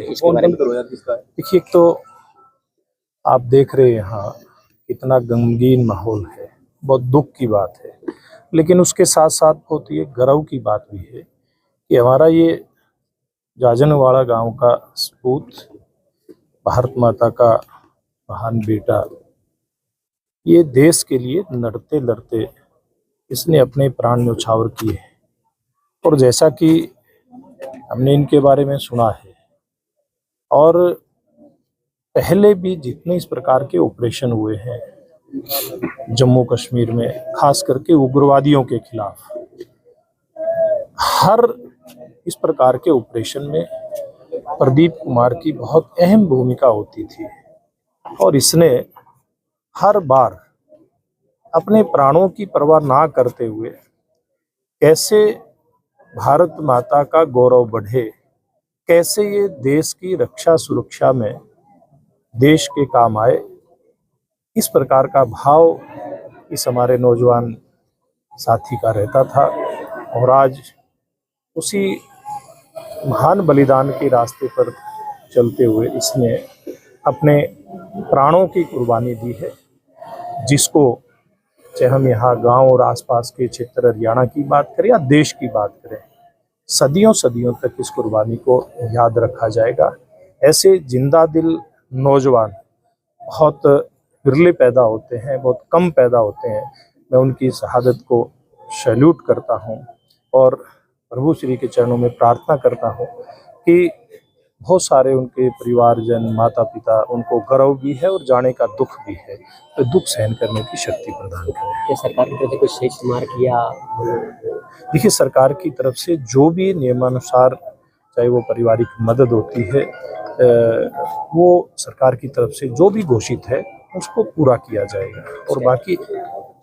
इसके बारे में देखिए, एक तो आप देख रहे हैं यहाँ कितना गमगीन माहौल है, बहुत दुख की बात है, लेकिन उसके साथ साथ बहुत ये गर्व की बात भी है कि हमारा ये जाजनवाड़ा गांव का सपूत, भारत माता का महान बेटा, ये देश के लिए लड़ते लड़ते इसने अपने प्राण न्यौछावर किए। और जैसा कि हमने इनके बारे में सुना है, और पहले भी जितने इस प्रकार के ऑपरेशन हुए हैं जम्मू कश्मीर में, खास करके उग्रवादियों के खिलाफ, हर इस प्रकार के ऑपरेशन में प्रदीप कुमार की बहुत अहम भूमिका होती थी। और इसने हर बार अपने प्राणों की परवाह ना करते हुए कैसे भारत माता का गौरव बढ़े, कैसे ये देश की रक्षा सुरक्षा में देश के काम आए, इस प्रकार का भाव इस हमारे नौजवान साथी का रहता था। और आज उसी महान बलिदान के रास्ते पर चलते हुए इसने अपने प्राणों की कुर्बानी दी है, जिसको चाहे हम यहाँ गांव और आसपास के क्षेत्र हरियाणा की बात करें या देश की बात करें, सदियों सदियों तक इस कुर्बानी को याद रखा जाएगा। ऐसे जिंदा दिल नौजवान बहुत विरले पैदा होते हैं, बहुत कम पैदा होते हैं। मैं उनकी शहादत को सैल्यूट करता हूं और प्रभु श्री के चरणों में प्रार्थना करता हूं कि बहुत सारे उनके परिवारजन, माता पिता, उनको गर्व भी है और जाने का दुख भी है, तो दुख सहन करने की शक्ति प्रदान करें। क्या सरकार की तरफ से कुछ शेष मार्ग या? देखिए, सरकार की तरफ से जो भी नियमानुसार, चाहे वो पारिवारिक मदद होती है, वो सरकार की तरफ से जो भी घोषित है उसको पूरा किया जाएगा। और बाकी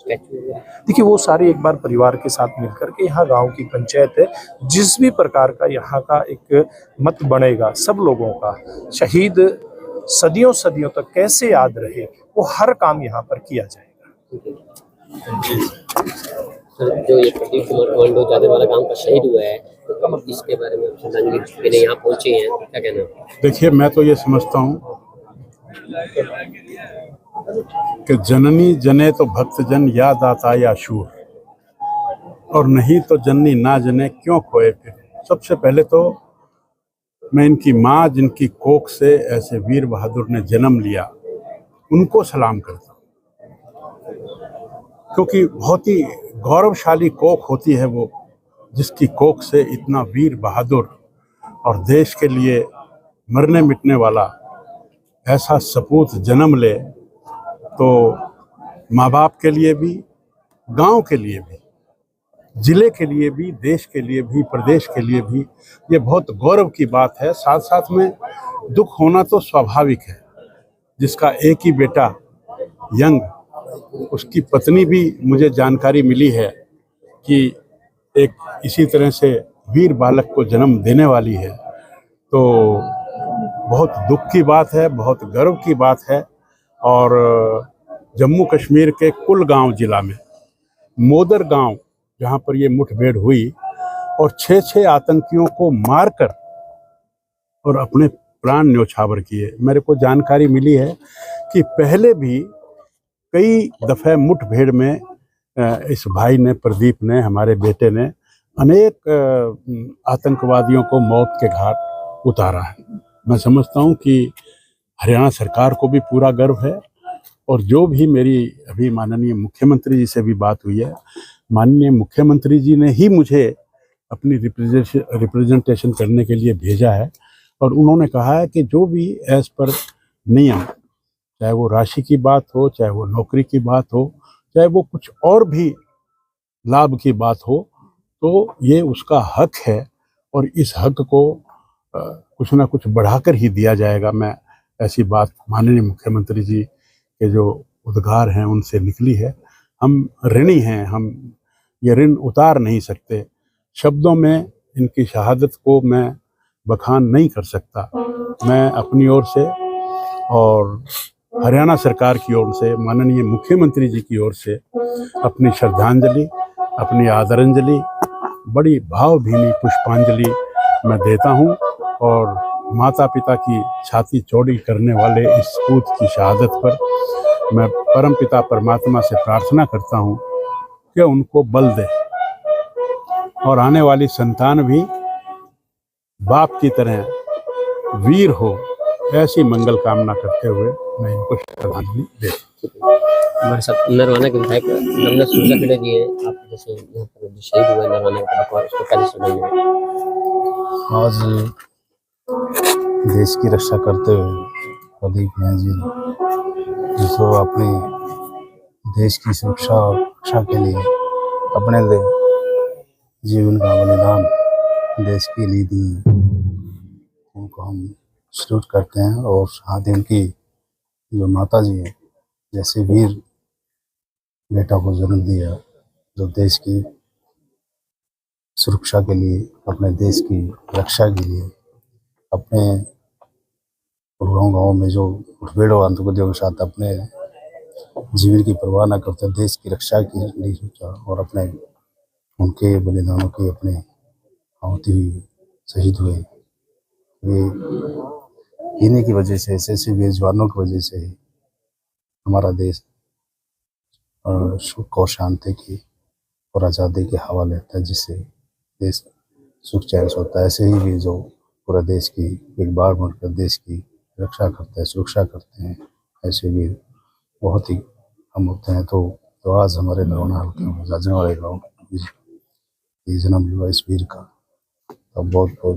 देखिए, वो सारे एक बार परिवार के साथ मिलकर के, यहाँ गांव की पंचायत है, जिस भी प्रकार का यहाँ का एक मत बनेगा सब लोगों का, शहीद सदियों सदियों तक कैसे याद रहे, वो हर काम यहाँ पर किया जाएगा। जो ये प्रदीप कुमार कमांडो जाजनवाड़ा गांव का शहीद हुआ है, तो इसके बारे में श्रद्धांजलि देने यहाँ पहुंचे हैं, क्या कहना? देखिए, मैं तो ये समझता हूँ कि जननी जने तो भक्त जन याद आता या शूर, और नहीं तो जननी ना जने क्यों खोए फिर। सबसे पहले तो मैं इनकी माँ, जिनकी कोख से ऐसे वीर बहादुर ने जन्म लिया, उनको सलाम करता हूँ, क्योंकि बहुत ही गौरवशाली कोख होती है वो, जिसकी कोख से इतना वीर बहादुर और देश के लिए मरने मिटने वाला ऐसा सपूत जन्म ले। तो माँ बाप के लिए भी, गांव के लिए भी, जिले के लिए भी, देश के लिए भी, प्रदेश के लिए भी ये बहुत गौरव की बात है। साथ साथ में दुख होना तो स्वाभाविक है। जिसका एक ही बेटा यंग, उसकी पत्नी भी मुझे जानकारी मिली है कि एक इसी तरह से वीर बालक को जन्म देने वाली है, तो बहुत दुख की बात है, बहुत गर्व की बात है। और जम्मू कश्मीर के कुलगांव जिला में मोदर गांव, जहां पर ये मुठभेड़ हुई और 6 आतंकियों को मारकर और अपने प्राण न्यौछावर किए। मेरे को जानकारी मिली है कि पहले भी कई दफ़े मुठभेड़ में इस भाई ने, प्रदीप ने, हमारे बेटे ने अनेक आतंकवादियों को मौत के घाट उतारा है। मैं समझता हूं कि हरियाणा सरकार को भी पूरा गर्व है। और जो भी मेरी अभी माननीय मुख्यमंत्री जी से भी बात हुई है, माननीय मुख्यमंत्री जी ने ही मुझे अपनी रिप्रेजेंटेशन करने के लिए भेजा है। और उन्होंने कहा है कि जो भी एज पर नियम, चाहे वो राशि की बात हो, चाहे वो नौकरी की बात हो, चाहे वो कुछ और भी लाभ की बात हो, तो ये उसका हक है और इस हक को कुछ ना कुछ बढ़ाकर ही दिया जाएगा। मैं ऐसी बात माननीय मुख्यमंत्री जी के जो उद्गार हैं उनसे निकली है। हम ऋणी हैं, हम ये ऋण उतार नहीं सकते। शब्दों में इनकी शहादत को मैं बखान नहीं कर सकता। मैं अपनी ओर से और हरियाणा सरकार की ओर से, माननीय मुख्यमंत्री जी की ओर से अपनी श्रद्धांजलि, अपनी आदरांजलि, बड़ी भावभीनी पुष्पांजलि मैं देता हूं। और माता पिता की छाती चौड़ी करने वाले इस पूत की शहादत पर मैं परमपिता परमात्मा से प्रार्थना करता हूँ कि उनको बल दे और आने वाली संतान भी बाप की तरह वीर हो, ऐसी मंगल कामना करते हुए मैं इनको श्रद्धांजलि देता हूँ। हमारे साथ नरवाना के विधायक नवनीत सूरजा जी हैं। आप जैसे यहाँ पर जो शहीद हुए नरवाना के विधायक, उसको कैसे श्रद्धांजलि? आज देश की रक्षा करते हुए प्रदीप मियाँ जी ने जो अपने देश की सुरक्षा और रक्षा के लिए अपने जीवन का बलिदान देश के लिए दिए, उनको हम सल्यूट करते हैं। और साथ ही उनकी जो माता जी हैं, जैसे वीर बेटा को जन्म दिया, जो देश की सुरक्षा के लिए, अपने देश की रक्षा के लिए, अपने गाँव में जो मुठभेड़ों आतंकवादियों के साथ अपने जीवन की परवाह न करते देश की रक्षा के लिए सोचा और अपने उनके बलिदानों की अपने आहुति हुई, शहीद हुए। वे इन्हीं की वजह से, ऐसे वीर जवानों की वजह से हमारा देश सुख और शांति की और आज़ादी की हवा लेता है, जिससे देश सुख चैन से होता है। ऐसे ही वीर जो पूरा देश की एक बार बनकर देश की रक्षा करते हैं, सुरक्षा करते हैं, ऐसे वीर बहुत ही कम होते हैं। तो आज हमारे नरवाना हल्के में जाजन वाले गाँव ये जन्म हुआ इस वीर का, तो बहुत बहुत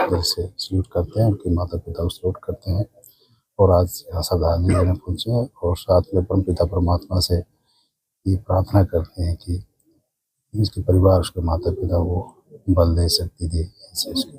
दिल से सल्यूट करते हैं, उनके माता पिता को सल्यूट करते हैं। और आज यहाँ श्रद्धांजलि देने पहुँचे हैं और साथ में परम पिता परमात्मा से ये प्रार्थना करते हैं कि इसके परिवार, उसके माता पिता को बल दे, शक्ति दे, ऐसे उसके